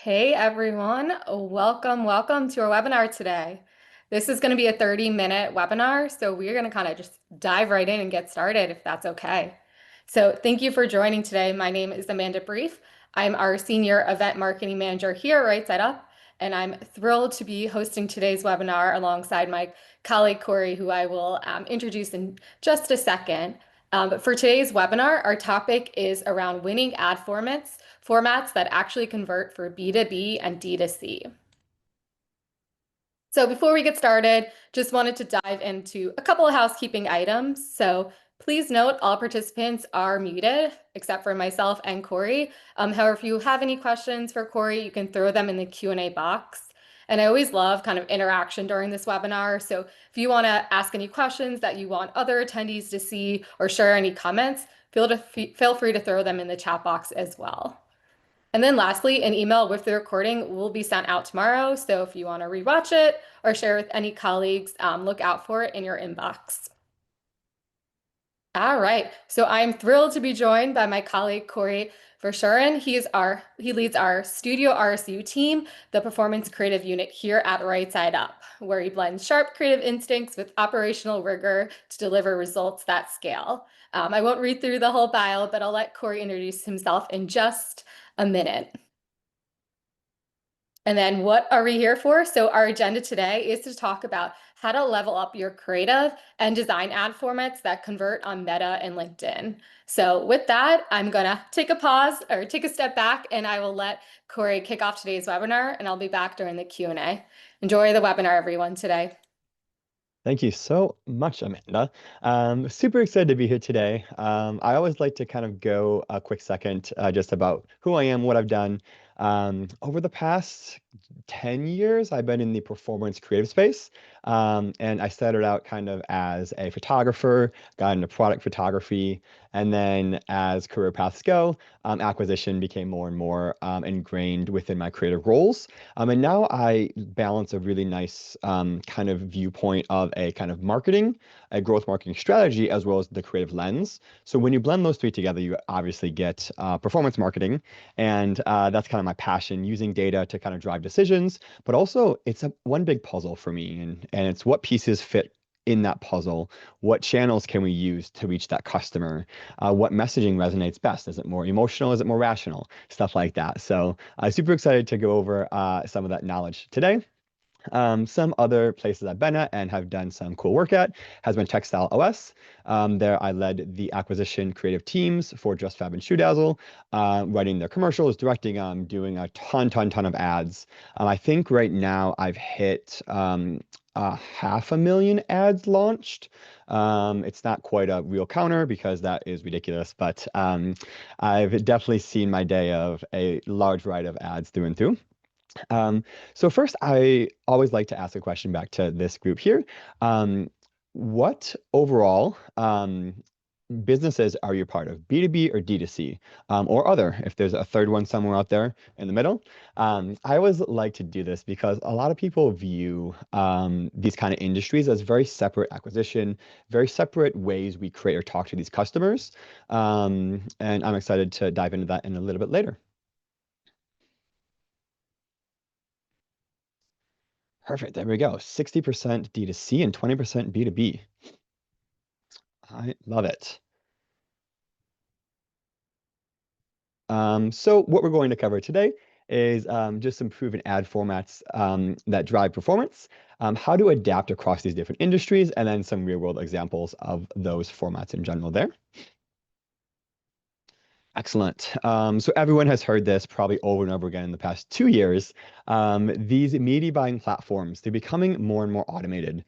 Hey everyone, welcome to our webinar today. This is going to be a 30-minute webinar, so we're going to kind of just dive right in and get started if that's okay. So thank you for joining today. My name is Amanda Brief. I'm our Senior Event Marketing Manager here at Right Side Up, and I'm thrilled to be hosting today's webinar alongside my colleague Corey, who I will introduce in just a second. But for today's webinar, our topic is around winning ad formats that actually convert for B2B and D2C. So before we get started, just wanted to dive into a couple of housekeeping items. So please note all participants are muted except for myself and Corey. However, if you have any questions for Corey, you can throw them in the Q&A box. And I always love kind of interaction during this webinar. So if you want to ask any questions that you want other attendees to see or share any comments, feel free to throw them in the chat box as well. And then lastly, an email with the recording will be sent out tomorrow. So if you want to rewatch it or share with any colleagues, look out for it in your inbox. All right. So I'm thrilled to be joined by my colleague Corey Verschuren. He leads our Studio RSU team, the performance creative unit here at Right Side Up, where he blends sharp creative instincts with operational rigor to deliver results that scale. I won't read through the whole bio, but I'll let Corey introduce himself in just a minute. And then what are we here for? So our agenda today is to talk about how to level up your creative and design ad formats that convert on Meta and LinkedIn. So with that, I'm gonna take a pause or take a step back and I will let Corey kick off today's webinar and I'll be back during the Q&A. Enjoy the webinar, everyone, today. Thank you so much, Amanda. Super excited to be here today. I always like to kind of go a quick second just about who I am, what I've done. Over the past 10 years, I've been in the performance creative space. And I started out kind of as a photographer, got into product photography, and then as career paths go, acquisition became more and more ingrained within my creative roles. And now I balance a really nice kind of viewpoint of a kind of marketing, a growth marketing strategy, as well as the creative lens. So when you blend those three together, you obviously get performance marketing. And that's kind of my passion, using data to kind of drive decisions. But also, it's one big puzzle for me. And it's what pieces fit in that puzzle. What channels can we use to reach that customer? What messaging resonates best? Is it more emotional? Is it more rational? Stuff like that. So I'm super excited to go over some of that knowledge today. Some other places I've been at and have done some cool work at has been Textile OS. There I led the acquisition creative teams for Just Fab and Shoe Dazzle, writing their commercials, directing them, doing a ton of ads. I think right now I've hit 500,000 ads launched. It's not quite a real counter because that is ridiculous, but I've definitely seen my day of a large variety of ads through and through. So first, I always like to ask a question back to this group here. What overall businesses are you part of, B2B or D2C, or other, if there's a third one somewhere out there in the middle? I always like to do this because a lot of people view these kind of industries as very separate acquisition, very separate ways we create or talk to these customers. And I'm excited to dive into that in a little bit later. Perfect. There we go. 60% D2C and 20% B2B. I love it. So what we're going to cover today is just some proven ad formats that drive performance, how to adapt across these different industries, and then some real world examples of those formats in general there. Excellent. So everyone has heard this probably over and over again in the past 2 years. These media buying platforms, they're becoming more and more automated.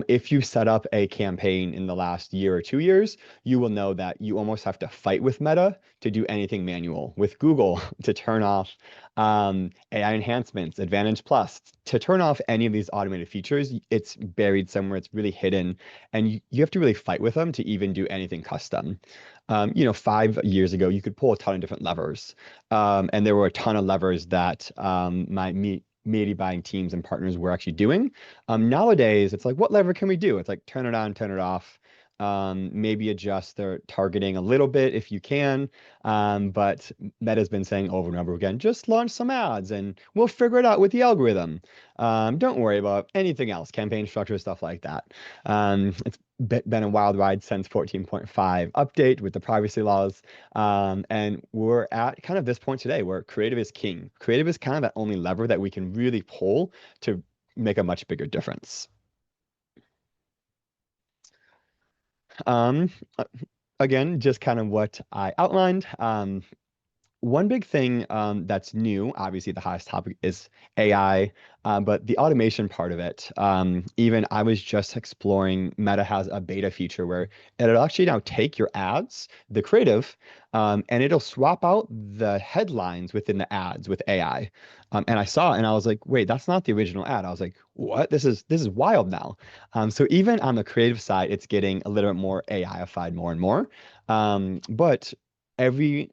If you set up a campaign in the last year or 2 years, you will know that you almost have to fight with Meta to do anything manual, with Google to turn off AI enhancements, Advantage Plus, to turn off any of these automated features. It's buried somewhere, it's really hidden, and you have to really fight with them to even do anything custom. 5 years ago, you could pull a ton of different levers. And there were a ton of levers that my media buying teams and partners were actually doing. Nowadays, it's like, what lever can we do? It's like, turn it on, turn it off. Maybe adjust their targeting a little bit if you can. But Meta's been saying over and over again, just launch some ads and we'll figure it out with the algorithm. Don't worry about anything else, campaign structure, stuff like that. It's been a wild ride since 14.5 update with the privacy laws. And we're at kind of this point today where creative is king. Creative is kind of that only lever that we can really pull to make a much bigger difference. Um, uh, Again, just kind of what I outlined. One big thing that's new, obviously the hottest topic is AI, but the automation part of it. Even I was just exploring, Meta has a beta feature where it'll actually now take your ads, the creative, and it'll swap out the headlines within the ads with AI. And I saw it and I was like, wait, that's not the original ad. I was like, what? This is wild now. So even on the creative side, it's getting a little bit more AI-ified more and more. But every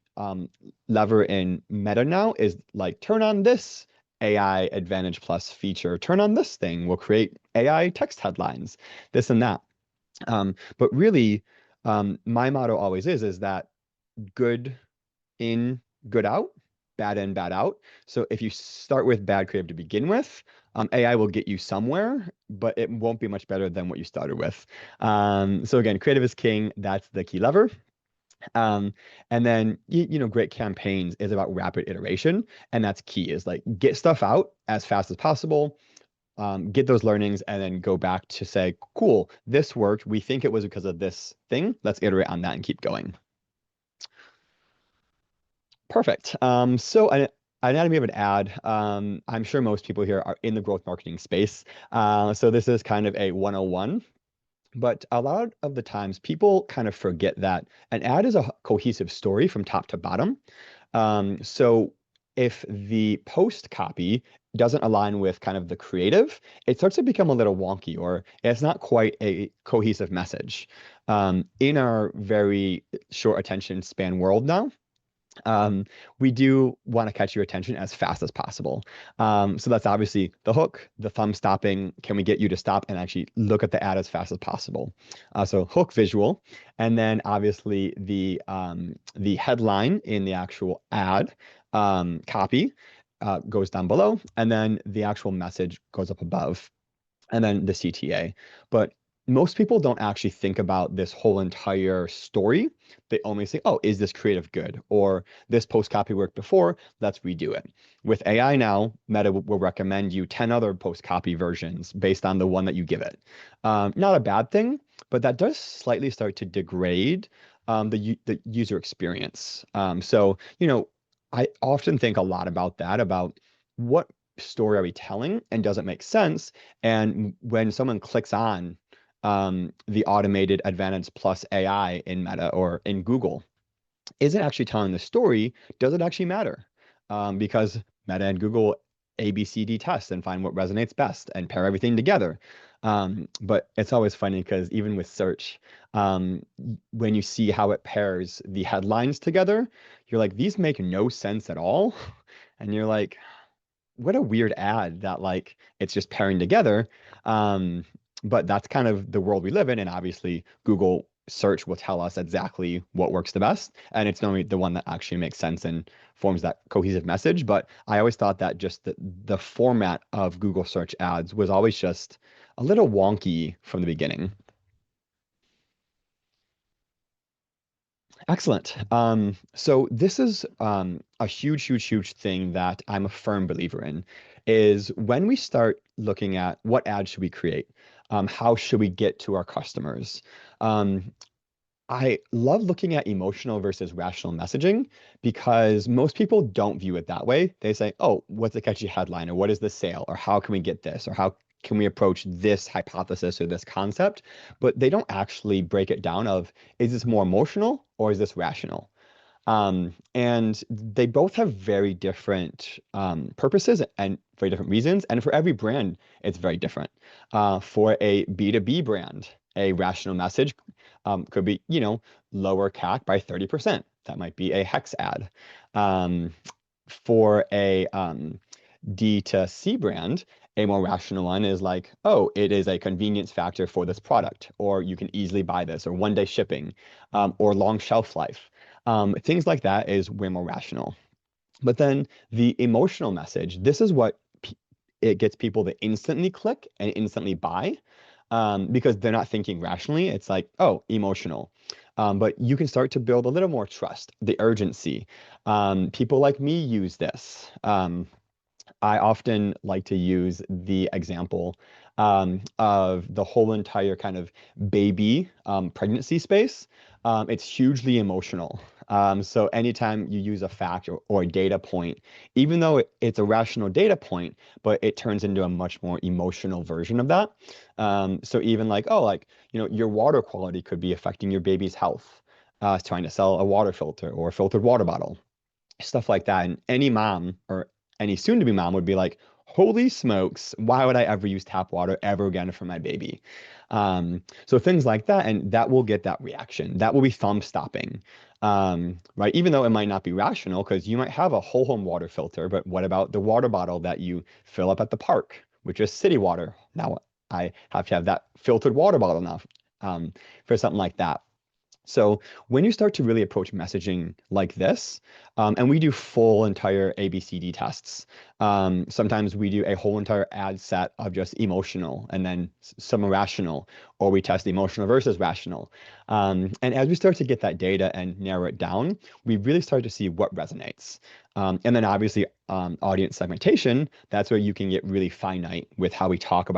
lever in Meta now is like turn on this AI Advantage Plus feature, turn on this thing, we'll create AI text headlines, this and that. But really, my motto always is that good in, good out, bad in, bad out. So if you start with bad creative to begin with, AI will get you somewhere, but it won't be much better than what you started with. So again, creative is king. That's the key lever. Um, and then great campaigns is about rapid iteration, and that's key. Is like get stuff out as fast as possible, get those learnings, and then go back to say, cool, this worked. We think it was because of this thing. Let's iterate on that and keep going. Perfect. So an anatomy of an ad. I'm sure most people here are in the growth marketing space. So this is kind of a 101. But a lot of the times, people kind of forget that an ad is a cohesive story from top to bottom. So if the post copy doesn't align with kind of the creative, it starts to become a little wonky, or it's not quite a cohesive message. In our very short attention span world now, um, we do want to catch your attention as fast as possible. So that's obviously the hook, the thumb stopping. Can we get you to stop and actually look at the ad as fast as possible? So hook visual, and then obviously the headline in the actual ad copy goes down below, and then the actual message goes up above, and then the CTA. But most people don't actually think about this whole entire story. They only say, oh, is this creative good? Or this post copy worked before, let's redo it. With AI now, Meta will recommend you 10 other post copy versions based on the one that you give it. Not a bad thing, but that does slightly start to degrade the user experience. I often think a lot about that, about what story are we telling and does it make sense? And when someone clicks on the automated Advantage Plus AI in Meta or in Google, is it actually telling the story? Does it actually matter? Because Meta and Google ABCD test and find what resonates best and pair everything together. But it's always funny because even with search, when you see how it pairs the headlines together, you're like, these make no sense at all. And you're like, what a weird ad that like it's just pairing together. Um, but that's kind of the world we live in, and obviously Google search will tell us exactly what works the best, and it's normally the one that actually makes sense and forms that cohesive message. But I always thought that just the format of Google search ads was always just a little wonky from the beginning. Excellent. So this is a huge, huge, huge thing that I'm a firm believer in, is when we start looking at what ads should we create, how should we get to our customers. Um, I love looking at emotional versus rational messaging because most people don't view it that way. They say, oh, what's a catchy headline? Or what is the sale? Or how can we get this? Or how can we approach this hypothesis or this concept? But they don't actually break it down of, is this more emotional or is this rational? And they both have very different purposes and very different reasons. And for every brand, it's very different. For a B2B brand, a rational message could be, lower CAC by 30%. That might be a hex ad. For a D2C brand, A more rational one is like, oh, it is a convenience factor for this product, or you can easily buy this, or one day shipping, or long shelf life. Things like that is way more rational. But then the emotional message, this is what it gets people to instantly click and instantly buy, because they're not thinking rationally. It's like, oh, emotional. But you can start to build a little more trust, the urgency. People like me use this. I often like to use the example of the whole entire kind of baby pregnancy space. It's hugely emotional. So anytime you use a fact or a data point, even though it's a rational data point, but it turns into a much more emotional version of that. So even like, oh, like, your water quality could be affecting your baby's health. Trying to sell a water filter or a filtered water bottle, stuff like that. And any mom or any soon-to-be mom would be like, holy smokes, why would I ever use tap water ever again for my baby? So things like that, and that will get that reaction. That will be thumb stopping, right? Even though it might not be rational, because you might have a whole home water filter, but what about the water bottle that you fill up at the park, which is city water? Now I have to have that filtered water bottle now, for something like that. So when you start to really approach messaging like this, and we do full entire ABCD tests. Sometimes we do a whole entire ad set of just emotional and then some irrational, or we test emotional versus rational. And as we start to get that data and narrow it down, we really start to see what resonates. And then obviously audience segmentation, that's where you can get really finite with how we talk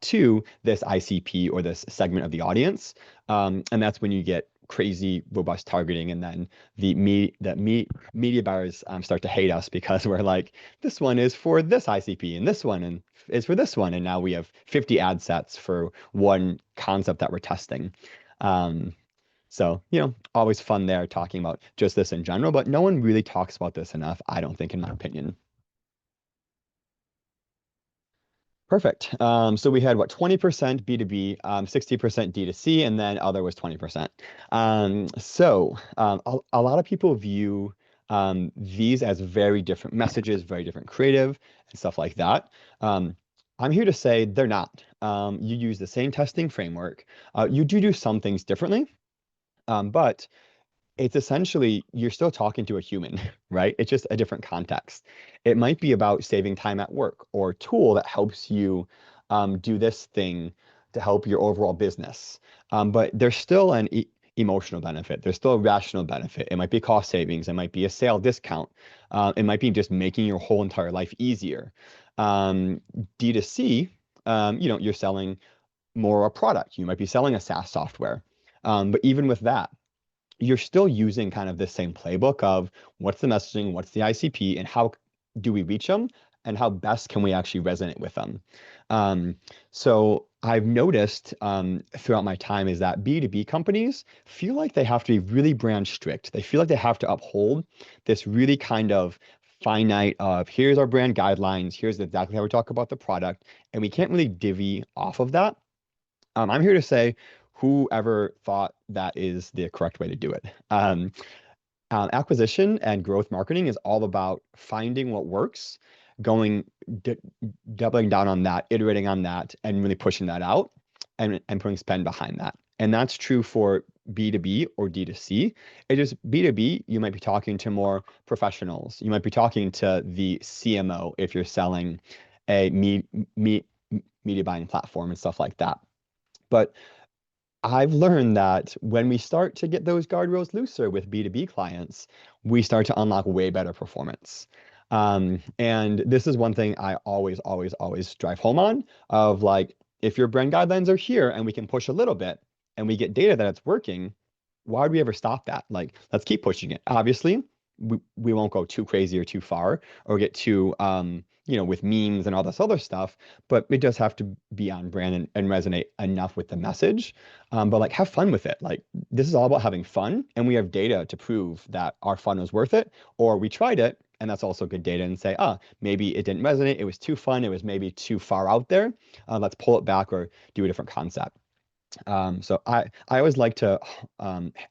to this ICP or this segment of the audience. And that's when you get crazy robust targeting, and then media buyers start to hate us because we're like, this one is for this ICP and this one and is for this one, and now we have 50 ad sets for one concept that we're testing. So, always fun there talking about just this in general, but no one really talks about this enough, I don't think, in my opinion. Perfect. So we had what, 20% B2B, 60% D2C, and then other was 20%. A lot of people view these as very different messages, very different creative and stuff like that. I'm here to say they're not. You use the same testing framework. You do some things differently, but it's essentially you're still talking to a human, right? It's just a different context. It might be about saving time at work or a tool that helps you do this thing to help your overall business. But there's still an emotional benefit. There's still a rational benefit. It might be cost savings. It might be a sale discount. It might be just making your whole entire life easier. Um, D2C, you're selling more a product. You might be selling a SaaS software. But even with that, you're still using kind of the same playbook of what's the messaging, what's the ICP, and how do we reach them, and how best can we actually resonate with them. So I've noticed throughout my time is that B2B companies feel like they have to be really brand strict. They feel like they have to uphold this really kind of finite of here's our brand guidelines, here's exactly how we talk about the product, and we can't really divvy off of that. I'm here to say whoever thought that is the correct way to do it. Acquisition and growth marketing is all about finding what works, going doubling down on that, iterating on that, and really pushing that out and putting spend behind that. And that's true for B2B or D2C. It is B2B, you might be talking to more professionals. You might be talking to the CMO if you're selling a media buying platform and stuff like that. But I've learned that when we start to get those guardrails looser with B2B clients, we start to unlock way better performance. And this is one thing I always, always, always drive home on of like, if your brand guidelines are here and we can push a little bit and we get data that it's working, why would we ever stop that? Like, let's keep pushing it. Obviously, we won't go too crazy or too far or get too, with memes and all this other stuff, but it does have to be on brand and resonate enough with the message. But like, have fun with it. Like, this is all about having fun, and we have data to prove that our fun was worth it, or we tried it, and that's also good data, and say, maybe it didn't resonate. It was too fun. It was maybe too far out there. Let's pull it back or do a different concept. So I always like to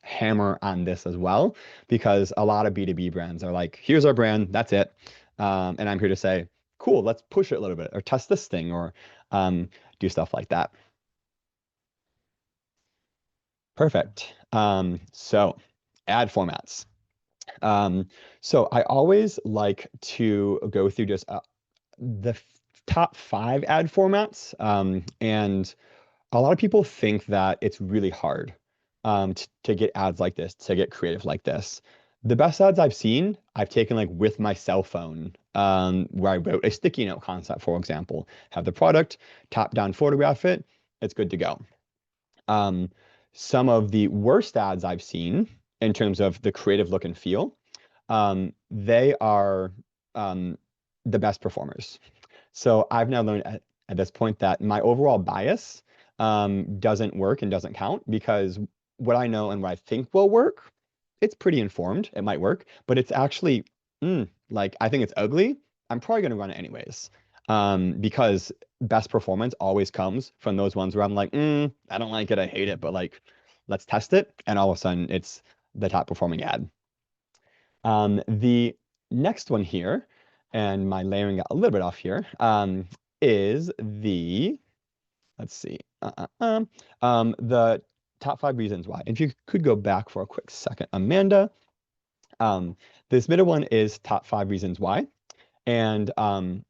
hammer on this as well, because a lot of B2B brands are like, here's our brand, that's it. And I'm here to say, cool, let's push it a little bit or test this thing or um, do stuff like that. Perfect. So ad formats. Um, so I always like to go through just the top 5 ad formats. And a lot of people think that it's really hard to get ads like this, to get creative like this. The best ads I've seen, I've taken like with my cell phone, where I wrote a sticky note concept, for example, have the product, top down photograph it, it's good to go. Um, some of the worst ads I've seen in terms of the creative look and feel, they are um, the best performers. So I've now learned at this point that my overall bias doesn't work and doesn't count because what I know and what I think will work, it's pretty informed. It might work, but it's actually like I think it's ugly. I'm probably going to run it anyways because best performance always comes from those ones where I'm like, I don't like it, I hate it, but like let's test it, and all of a sudden it's the top performing ad. The next one here, and my layering got a little bit off here, is let's see, the top 5 reasons why. If you could go back for a quick second, Amanda, this middle one is top 5 reasons why. And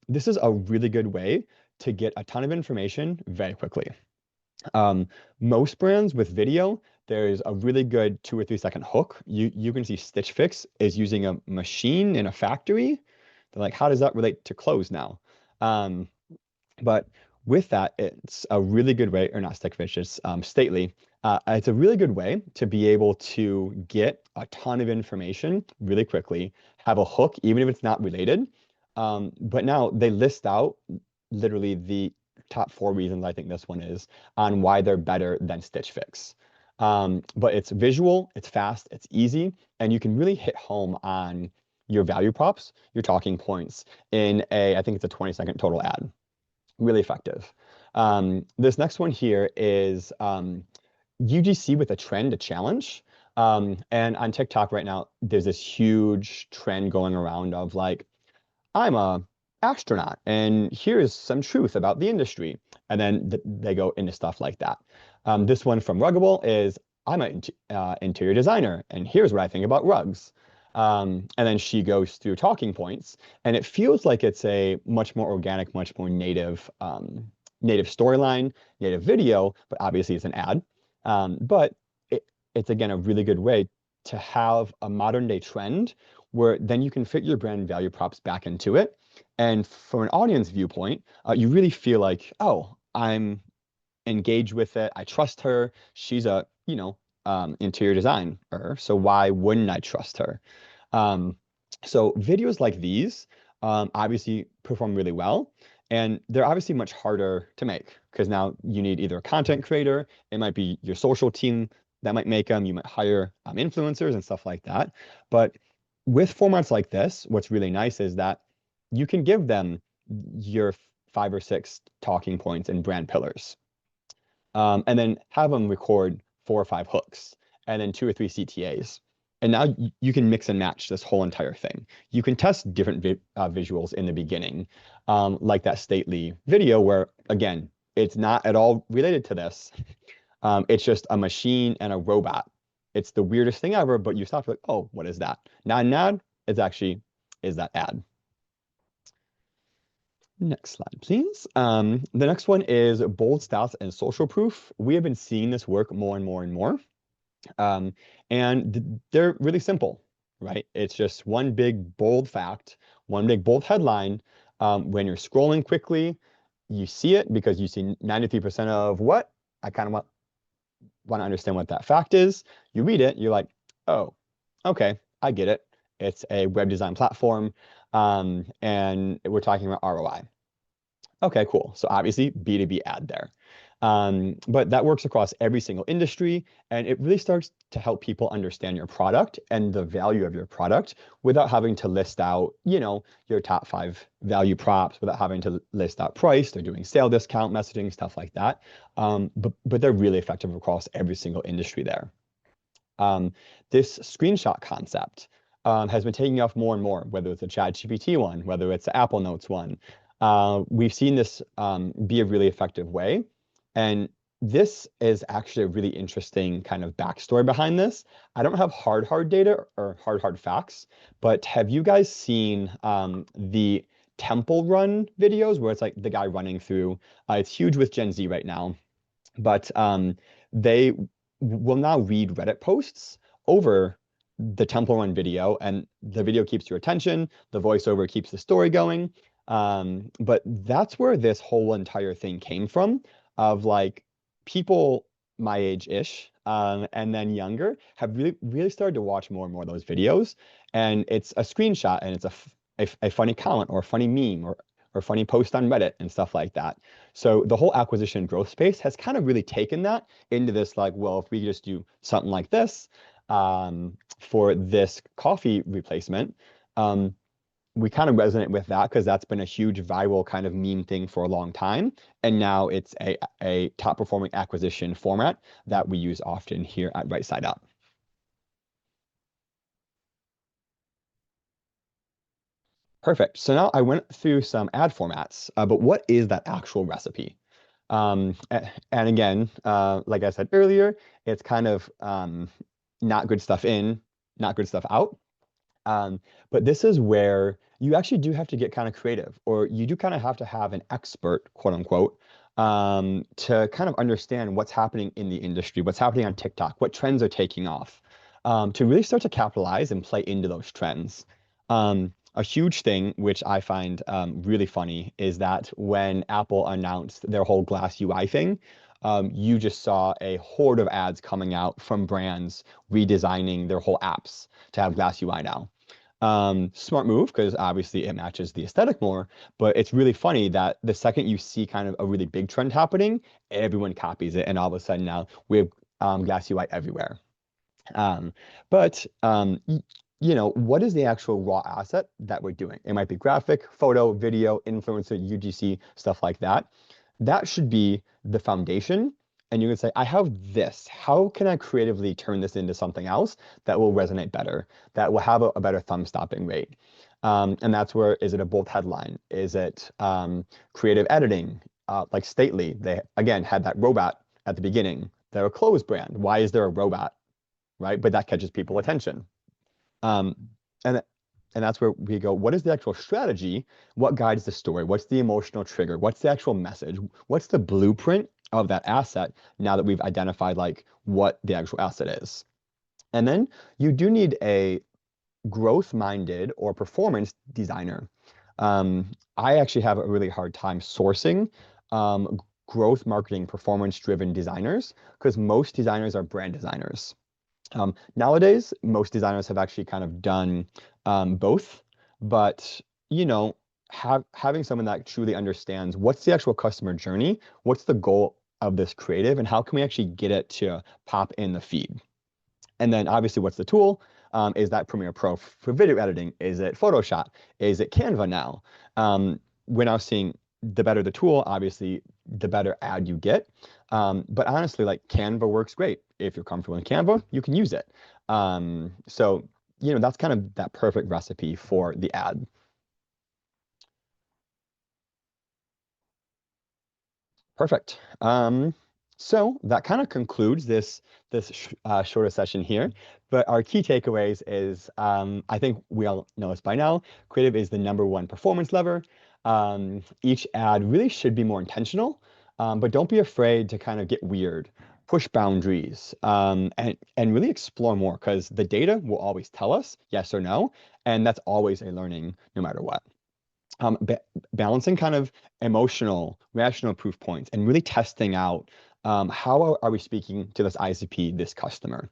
this is a really good way to get a ton of information very quickly. Um, Most brands with video, there's a really good 2 or 3 second hook. You can see Stitch Fix is using a machine in a factory. They're like, how does that relate to clothes now? Um, but with that, it's a really good way, or not Stitch Fix, it's Stately. It's a really good way to be able to get a ton of information really quickly, have a hook, even if it's not related. But now they list out literally the top 4 reasons I think this one is on why they're better than Stitch Fix. But it's visual, it's fast, it's easy, and you can really hit home on your value props, your talking points in I think it's a 20-second total ad. Really effective. This next one here is UGC with a trend, a challenge. And on TikTok right now, there's this huge trend going around of like, I'm a astronaut, and here's some truth about the industry. And then they go into stuff like that. This one from Ruggable is, I'm an interior designer, and here's what I think about rugs. And then she goes through talking points, and it feels like it's a much more organic, much more native, native storyline, native video, but obviously it's an ad. But it's again a really good way to have a modern day trend where then you can fit your brand value props back into it. And from an audience viewpoint, you really feel like, oh, I'm engaged with it. I trust her. She's a, interior designer. So why wouldn't I trust her? Um, so videos like these obviously perform really well. And they're obviously much harder to make because now you need either a content creator, it might be your social team that might make them, you might hire influencers and stuff like that. But with formats like this, what's really nice is that you can give them your 5 or 6 talking points and brand pillars, and then have them record 4 or 5 hooks, and then 2 or 3 CTAs. And now you can mix and match this whole entire thing. You can test different visuals in the beginning, like that stately video where, again, it's not at all related to this. It's just a machine and a robot. It's the weirdest thing ever, but you stop like, oh, what is that? Not an ad, it's actually is that ad. Next slide, please. The next one is bold stats and social proof. We have been seeing this work more and more and more. Um, and they're really simple, right? It's just one big bold fact, one big bold headline. When you're scrolling quickly, you see it because you see 93% of what? I kind of want to understand what that fact is. You read it, you're like, oh, okay, I get it. It's a web design platform, and we're talking about ROI. Okay, cool. So obviously B2B ad there. But that works across every single industry, and it really starts to help people understand your product and the value of your product without having to list out, your top 5 value props, without having to list out price. They're doing sale discount messaging, stuff like that. But they're really effective across every single industry there. This screenshot concept. has been taking off more and more, whether it's a ChatGPT one, whether it's the Apple Notes one. We've seen this be a really effective way. And this is actually a really interesting kind of backstory behind this. I don't have hard data or hard facts, but have you guys seen the temple run videos where it's like the guy running through? It's huge with Gen Z right now, but they will now read Reddit posts over the Temple Run video, and the video keeps your attention. The voiceover keeps the story going. But that's where this whole entire thing came from, of like people my age-ish, and then younger, have really started to watch more and more of those videos. And it's a screenshot, and it's a funny comment or a funny meme or funny post on Reddit and stuff like that. So the whole acquisition growth space has kind of really taken that into this like, well, if we just do something like this for this coffee replacement, we kind of resonate with that because that's been a huge viral kind of meme thing for a long time. And now it's a top performing acquisition format that we use often here at Right Side Up. Perfect. So now I went through some ad formats, but what is that actual recipe? And again, like I said earlier, it's kind of not good stuff in, not good stuff out. Um, but this is where you actually do have to get kind of creative, or you do kind of have to have an expert, quote unquote, to kind of understand what's happening in the industry, what's happening on TikTok, what trends are taking off, to really start to capitalize and play into those trends. A huge thing, which I find really funny, is that when Apple announced their whole Glass UI thing, you just saw a horde of ads coming out from brands redesigning their whole apps to have Glass UI now. Smart move because obviously it matches the aesthetic more, but it's really funny that the second you see kind of a really big trend happening, everyone copies it, and all of a sudden now we have Glass UI everywhere. Um, but what is the actual raw asset that we're doing? It might be graphic, photo, video, influencer, UGC, stuff like that. That should be the foundation. And you can say, I have this. How can I creatively turn this into something else that will resonate better, that will have a better thumb stopping rate? And that's where, is it a bold headline? Is it creative editing? Like Stately, they again had that robot at the beginning. They're a clothes brand. Why is there a robot? Right? But that catches people attention. Um, and and that's where we go, what is the actual strategy? What guides the story? What's the emotional trigger? What's the actual message? What's the blueprint of that asset now that we've identified like what the actual asset is? And then you do need a growth-minded or performance designer. I actually have a really hard time sourcing growth marketing performance-driven designers because most designers are brand designers. Nowadays, most designers have actually kind of done both, but having someone that truly understands what's the actual customer journey, what's the goal of this creative, and how can we actually get it to pop in the feed? And then obviously, what's the tool? Is that Premiere Pro for video editing? Is it Photoshop? Is it Canva now? We're now seeing the better the tool, obviously, the better ad you get. But honestly, like Canva works great. If you're comfortable in Canva, you can use it. So that's kind of that perfect recipe for the ad. Perfect. So that kind of concludes this shorter session here. But our key takeaways is I think we all know this by now. Creative is the #1 performance lever. Each ad really should be more intentional, but don't be afraid to kind of get weird, push boundaries, and really explore more because the data will always tell us yes or no, and that's always a learning no matter what. Ba Balancing kind of emotional, rational proof points, and really testing out how are we speaking to this ICP, this customer.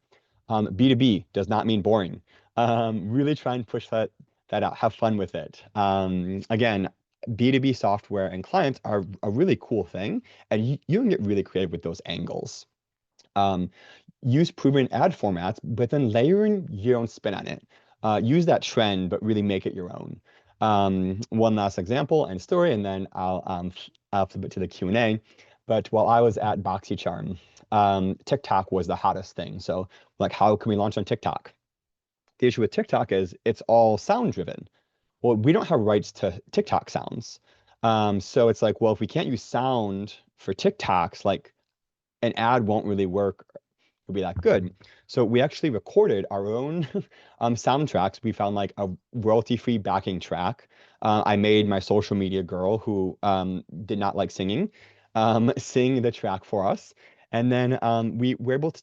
B2B does not mean boring. Really try and push that out. Have fun with it. Again, B2B software and clients are a really cool thing, and you can get really creative with those angles. Um, Use proven ad formats, but then layering your own spin on it. Use that trend, but really make it your own. One last example and story, and then I'll flip it to the Q&A. But while I was at BoxyCharm, TikTok was the hottest thing. So like, how can we launch on TikTok? the issue with TikTok is it's all sound driven. Well, we don't have rights to TikTok sounds. So it's like, well, if we can't use sound for TikToks, like an ad won't really work or be that good. So we actually recorded our own soundtracks. We found like a royalty-free backing track. I made my social media girl who did not like singing sing the track for us. And then we were able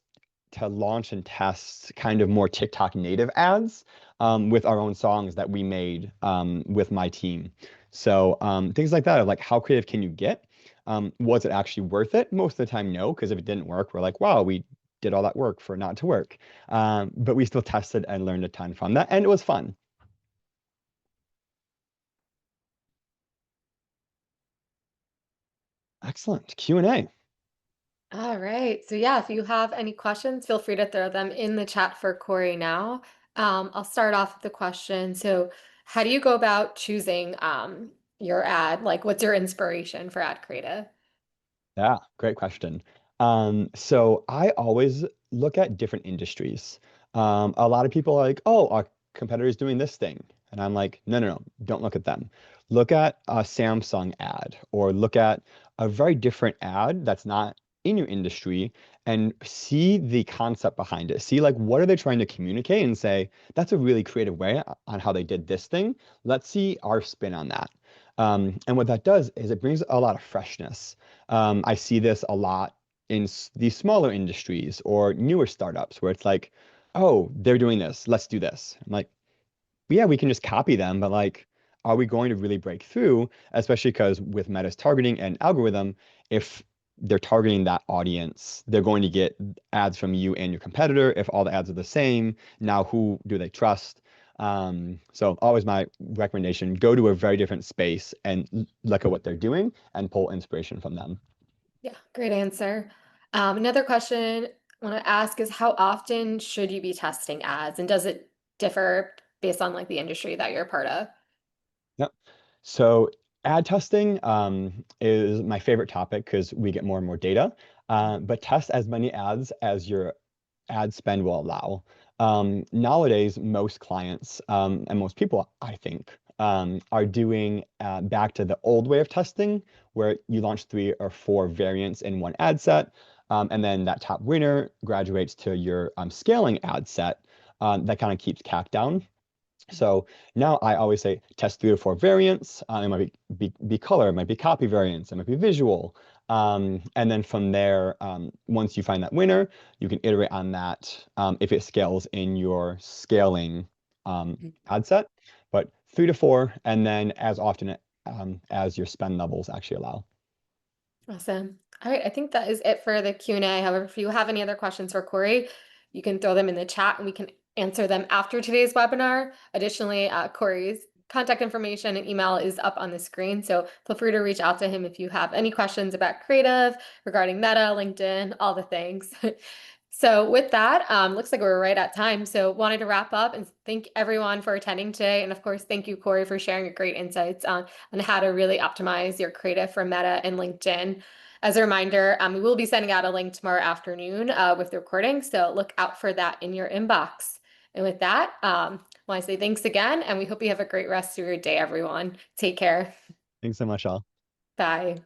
to launch and test kind of more TikTok native ads with our own songs that we made with my team. So things like that of like how creative can you get? Was it actually worth it? Most of the time, no, because if it didn't work, we're like, wow, we did all that work for it not to work. But we still tested and learned a ton from that, and it was fun. Excellent. Q&A. All right. So yeah, if you have any questions, feel free to throw them in the chat for Corey now. I'll start off with the question. So how do you go about choosing your ad? Like, what's your inspiration for ad creative? Yeah, great question. So I always look at different industries. A lot of people are like, oh, our competitor's doing this thing. And I'm like, no, no, no, don't look at them. Look at a Samsung ad or look at a very different ad that's not in your industry and see the concept behind it. See, like, what are they trying to communicate and say, that's a really creative way on how they did this thing. Let's see our spin on that. And what that does is it brings a lot of freshness. I see this a lot in these smaller industries or newer startups where it's like, oh, they're doing this, let's do this. I'm like, yeah, we can just copy them, but like, are we going to really break through? Especially because with Meta's targeting and algorithm, if they're targeting that audience, they're going to get ads from you and your competitor. If all the ads are the same, now who do they trust? So always my recommendation, go to a very different space and look at what they're doing and pull inspiration from them. Yeah, great answer. Another question I want to ask is how often should you be testing ads, and does it differ based on like the industry that you're a part of? Yep. So ad testing is my favorite topic because we get more and more data. But test as many ads as your ad spend will allow. Nowadays, most clients and most people, I think, are doing back to the old way of testing, where you launch 3 or 4 variants in one ad set, and then that top winner graduates to your scaling ad set that kind of keeps CAC down. So now I always say test 3 or 4 variants. It might be color, it might be copy variants, it might be visual. And then from there, once you find that winner, you can iterate on that if it scales in your scaling ad set. But 3 to 4, and then as often as your spend levels actually allow. Awesome. All right, I think that is it for the Q&A. However, if you have any other questions for Corey, you can throw them in the chat and we can answer them after today's webinar. Additionally, Corey's contact information and email is up on the screen, so feel free to reach out to him if you have any questions about creative, regarding Meta, LinkedIn, all the things. So with that, looks like we're right at time. So wanted to wrap up and thank everyone for attending today. And of course, thank you, Corey, for sharing your great insights on how to really optimize your creative for Meta and LinkedIn. As a reminder, we will be sending out a link tomorrow afternoon with the recording, so look out for that in your inbox. And with that, I want to say thanks again, and we hope you have a great rest of your day, everyone. Take care. Thanks so much, all. Bye.